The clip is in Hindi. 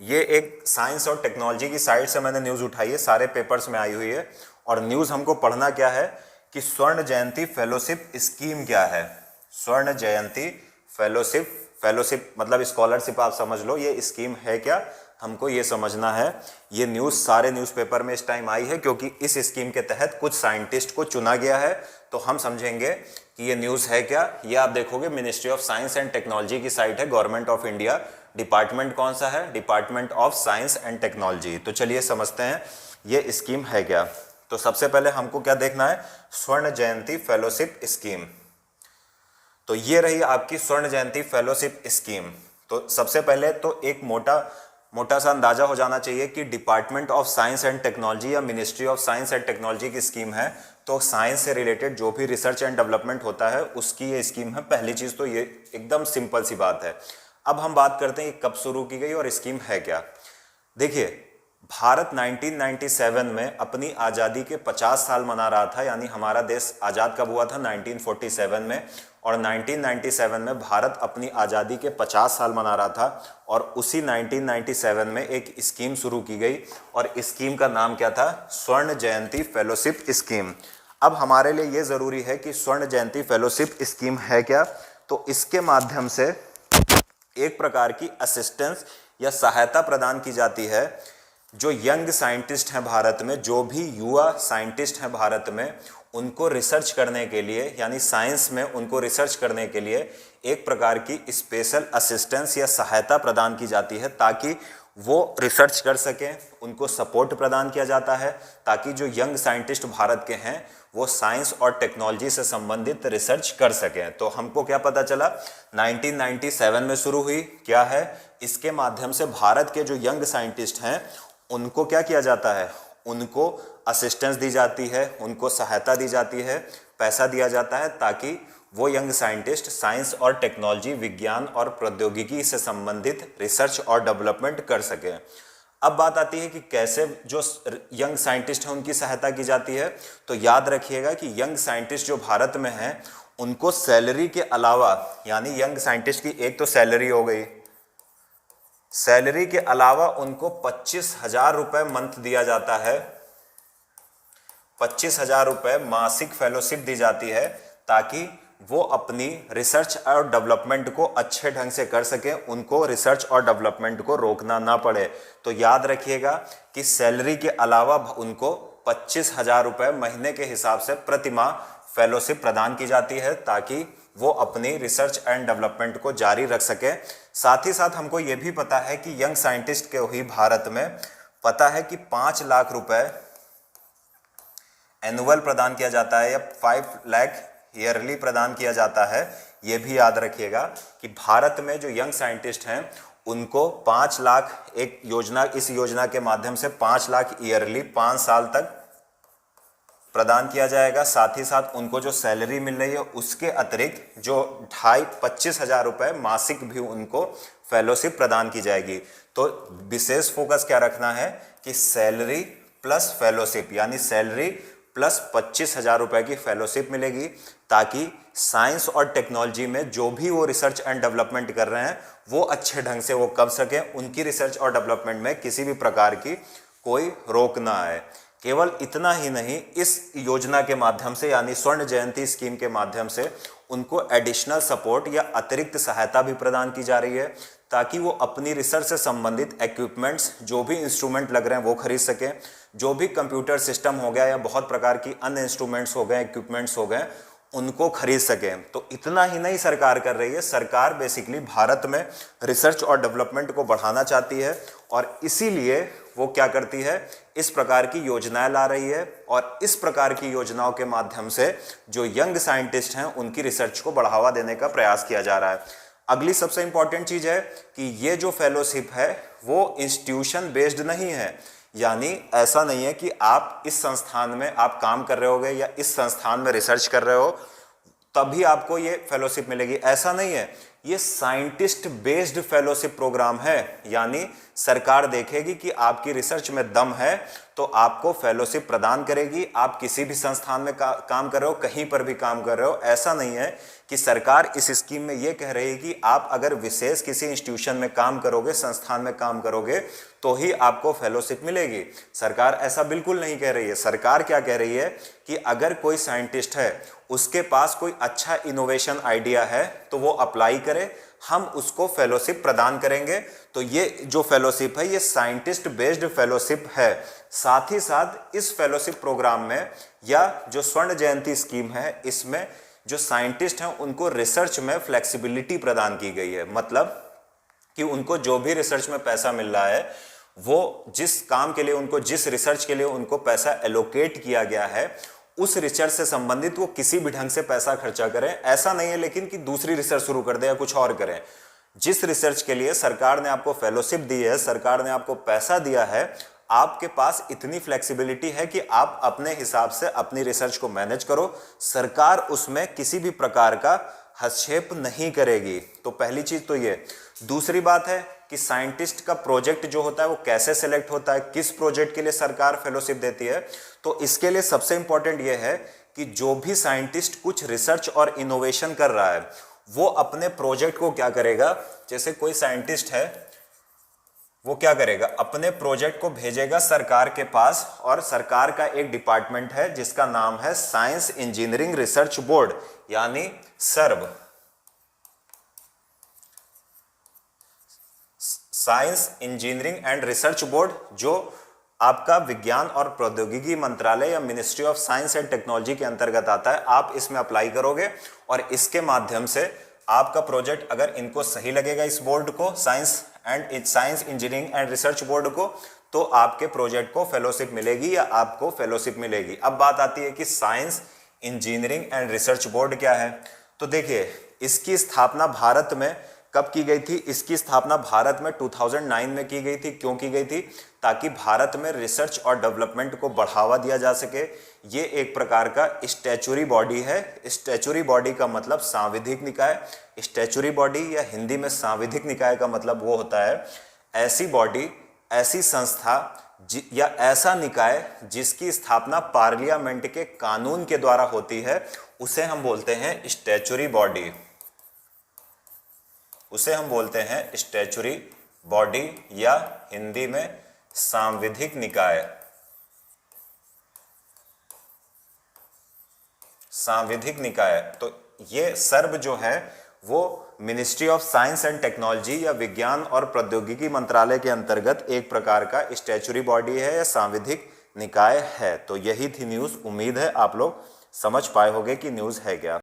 ये एक साइंस और टेक्नोलॉजी की साइड से मैंने न्यूज़ उठाई है, सारे पेपर्स में आई हुई है। और न्यूज़ हमको पढ़ना क्या है कि स्वर्ण जयंती फेलोशिप स्कीम क्या है। स्वर्ण जयंती फेलोशिप, फेलोशिप मतलब स्कॉलरशिप आप समझ लो, ये स्कीम है क्या, हमको ये समझना है। ये न्यूज़ सारे न्यूज़पेपर में इस टाइम आई है क्योंकि इस स्कीम के तहत कुछ साइंटिस्ट को चुना गया है। तो हम समझेंगे कि ये न्यूज़ है क्या। ये आप देखोगे ministry of science and technology की साइट है, गवर्नमेंट ऑफ इंडिया। डिपार्टमेंट कौन सा है, department of science and technology. तो चलिए समझते हैं ये स्कीम है क्या। तो सबसे पहले हमको क्या देखना है, स्वर्ण जयंती फेलोशिप स्कीम। तो ये रही आपकी स्वर्ण जयंती फेलोशिप स्कीम। तो सबसे पहले तो एक मोटा सा अंदाजा हो जाना चाहिए कि department of science and technology या ministry of science and technology की स्कीम है। तो साइंस से रिलेटेड जो भी रिसर्च एंड डेवलपमेंट होता है उसकी ये स्कीम है। पहली चीज तो ये एकदम सिंपल सी बात है। अब हम बात करते हैं कि कब शुरू की गई और स्कीम है क्या। देखिए, भारत 1997 में अपनी आज़ादी के 50 साल मना रहा था, यानी हमारा देश आज़ाद कब हुआ था, 1947 में। और 1997 में भारत अपनी आज़ादी के 50 साल मना रहा था और उसी 1997 में एक स्कीम शुरू की गई और स्कीम का नाम क्या था, स्वर्ण जयंती फेलोशिप स्कीम। अब हमारे लिए ये ज़रूरी है कि स्वर्ण जयंती फेलोशिप स्कीम है क्या। तो इसके माध्यम से एक प्रकार की असिस्टेंस या सहायता प्रदान की जाती है जो यंग साइंटिस्ट हैं भारत में, जो भी युवा साइंटिस्ट हैं भारत में, उनको रिसर्च करने के लिए, यानी साइंस में उनको रिसर्च करने के लिए एक प्रकार की स्पेशल असिस्टेंस या सहायता प्रदान की जाती है ताकि वो रिसर्च कर सकें। उनको सपोर्ट प्रदान किया जाता है ताकि जो यंग साइंटिस्ट भारत के हैं वो साइंस और टेक्नोलॉजी से संबंधित रिसर्च कर सकें। तो हमको क्या पता चला, 1997 में शुरू हुई, क्या है, इसके माध्यम से भारत के जो यंग साइंटिस्ट हैं उनको क्या किया जाता है, उनको असिस्टेंस दी जाती है, उनको सहायता दी जाती है, पैसा दिया जाता है ताकि वो यंग साइंटिस्ट साइंस और टेक्नोलॉजी, विज्ञान और प्रौद्योगिकी से संबंधित रिसर्च और डेवलपमेंट कर सकें। अब बात आती है कि कैसे जो यंग साइंटिस्ट हैं उनकी सहायता की जाती है। तो याद रखिएगा कि यंग साइंटिस्ट जो भारत में हैं उनको सैलरी के अलावा, यानी यंग साइंटिस्ट की एक तो सैलरी हो गई, सैलरी के अलावा उनको 25,000 रुपये मंथ दिया जाता है, 25,000 रुपये मासिक फेलोशिप दी जाती है ताकि वो अपनी रिसर्च और डेवलपमेंट को अच्छे ढंग से कर सकें, उनको रिसर्च और डेवलपमेंट को रोकना ना पड़े। तो याद रखिएगा कि सैलरी के अलावा उनको 25,000 रुपये महीने के हिसाब से प्रति माह फेलोशिप प्रदान की जाती है ताकि वो अपनी रिसर्च एंड डेवलपमेंट को जारी रख सके। साथ ही साथ हमको ये भी पता है कि यंग साइंटिस्ट के ही भारत में पता है कि 5 लाख रुपए एनुअल प्रदान किया जाता है या 5 लाख ईयरली प्रदान किया जाता है। ये भी याद रखिएगा कि भारत में जो यंग साइंटिस्ट हैं उनको 5 लाख एक योजना, इस योजना के माध्यम से 5 लाख ईयरली 5 साल तक प्रदान किया जाएगा। साथ ही साथ उनको जो सैलरी मिल रही है उसके अतिरिक्त जो 25,000 रुपये मासिक भी उनको फेलोशिप प्रदान की जाएगी। तो विशेष फोकस क्या रखना है कि सैलरी प्लस फेलोशिप, यानी सैलरी प्लस 25,000 रुपये की फेलोशिप मिलेगी ताकि साइंस और टेक्नोलॉजी में जो भी वो रिसर्च एंड डेवलपमेंट कर रहे हैं वो अच्छे ढंग से वो कर सकें, उनकी रिसर्च और डेवलपमेंट में किसी भी प्रकार की कोई रोक ना आए। केवल इतना ही नहीं, इस योजना के माध्यम से यानी स्वर्ण जयंती स्कीम के माध्यम से उनको एडिशनल सपोर्ट या अतिरिक्त सहायता भी प्रदान की जा रही है ताकि वो अपनी रिसर्च से संबंधित इक्विपमेंट्स, जो भी इंस्ट्रूमेंट लग रहे हैं वो खरीद सकें, जो भी कंप्यूटर सिस्टम हो गया या बहुत प्रकार की अन्य इंस्ट्रूमेंट्स हो गए, इक्विपमेंट्स हो गए, उनको खरीद सकें। तो इतना ही नहीं सरकार कर रही है, सरकार बेसिकली भारत में रिसर्च और डेवलपमेंट को बढ़ाना चाहती है और इसीलिए वो क्या करती है, इस प्रकार की योजनाएं ला रही है और इस प्रकार की योजनाओं के माध्यम से जो यंग साइंटिस्ट हैं उनकी रिसर्च को बढ़ावा देने का प्रयास किया जा रहा है। अगली सबसे इंपॉर्टेंट चीज है कि ये जो फेलोशिप है वो इंस्टीट्यूशन बेस्ड नहीं है, यानी ऐसा नहीं है कि आप इस संस्थान में आप काम कर रहे होगे या इस संस्थान में रिसर्च कर रहे हो तभी आपको ये फेलोशिप मिलेगी, ऐसा नहीं है। ये साइंटिस्ट बेस्ड फेलोशिप प्रोग्राम है, यानी सरकार देखेगी कि आपकी रिसर्च में दम है तो आपको फेलोशिप प्रदान करेगी। आप किसी भी संस्थान में काम कर रहे हो, कहीं पर भी काम कर रहे हो, ऐसा नहीं है कि सरकार इस स्कीम में यह कह रही है कि आप अगर विशेष किसी इंस्टीट्यूशन में काम करोगे, संस्थान में काम करोगे तो ही आपको फेलोशिप मिलेगी। सरकार ऐसा बिल्कुल नहीं कह रही है। सरकार क्या कह रही है कि अगर कोई साइंटिस्ट है, उसके पास कोई अच्छा इनोवेशन आइडिया है तो वो अप्लाई करे, हम उसको फेलोशिप प्रदान करेंगे। तो ये जो फेलोशिप है ये साइंटिस्ट बेस्ड फेलोशिप है। साथ ही साथ इस फेलोशिप प्रोग्राम में या जो स्वर्ण जयंती स्कीम है, इसमें जो साइंटिस्ट हैं उनको रिसर्च में फ्लेक्सिबिलिटी प्रदान की गई है। मतलब कि उनको जो भी रिसर्च में पैसा मिल रहा है, वो जिस काम के लिए उनको, जिस रिसर्च के लिए उनको पैसा एलोकेट किया गया है, उस रिसर्च से संबंधित वो किसी भी ढंग से पैसा खर्चा करें। ऐसा नहीं है लेकिन कि दूसरी रिसर्च शुरू कर दे या कुछ और करें। जिस रिसर्च के लिए सरकार ने आपको फेलोशिप दी है, सरकार ने आपको पैसा दिया है, आपके पास इतनी फ्लेक्सिबिलिटी है कि आप अपने हिसाब से अपनी रिसर्च को मैनेज करो। सरकार उसमें किसी भी प्रकार का हस्तक्षेप नहीं करेगी। तो पहली चीज तो ये। दूसरी बात है कि साइंटिस्ट का प्रोजेक्ट जो होता है वो कैसे सिलेक्ट होता है, किस प्रोजेक्ट के लिए सरकार फेलोशिप देती है। तो इसके लिए सबसे इंपॉर्टेंट ये है कि जो भी साइंटिस्ट कुछ रिसर्च और इनोवेशन कर रहा है, वो अपने प्रोजेक्ट को क्या करेगा, जैसे कोई साइंटिस्ट है वो क्या करेगा, अपने प्रोजेक्ट को भेजेगा सरकार के पास, और सरकार का एक डिपार्टमेंट है जिसका नाम है साइंस इंजीनियरिंग रिसर्च बोर्ड, यानी SERB, science engineering and research board, जो आपका विज्ञान और प्रौद्योगिकी मंत्रालय या ministry of science and technology के अंतर्गत आता है। आप इसमें अप्लाई करोगे और इसके माध्यम से आपका प्रोजेक्ट अगर इनको सही लगेगा, इस बोर्ड को, science engineering and research board को, तो आपके प्रोजेक्ट को फेलोशिप मिलेगी या आपको फेलोशिप मिलेगी। अब बात आती है कि science engineering and research board क्या है। तो देखिए, इसकी स्थापना भारत में कब की गई थी? इसकी स्थापना भारत में 2009 में की गई थी। क्यों की गई थी? ताकि भारत में रिसर्च और डेवलपमेंट को बढ़ावा दिया जा सके। ये एक प्रकार का स्टैच्यूरी बॉडी है। स्टैच्यूरी बॉडी का मतलब सांविधिक निकाय। स्टैच्यूरी बॉडी या हिंदी में सांविधिक निकाय का मतलब वो होता है ऐसी बॉडी, ऐसी संस्था या ऐसा निकाय जिसकी स्थापना पार्लियामेंट के कानून के द्वारा होती है, उसे हम बोलते हैं स्टैच्यूरी बॉडी। उसे हम बोलते हैं स्टैच्यूरी बॉडी या हिंदी में सांविधिक निकाय। सांविधिक निकाय। तो ये सर्व जो है वो ministry of science and technology या विज्ञान और प्रौद्योगिकी मंत्रालय के अंतर्गत एक प्रकार का स्टैच्यूरी बॉडी है या सांविधिक निकाय है। तो यही थी न्यूज़। उम्मीद है आप लोग समझ पाए होंगे कि न्यूज़ है क्या।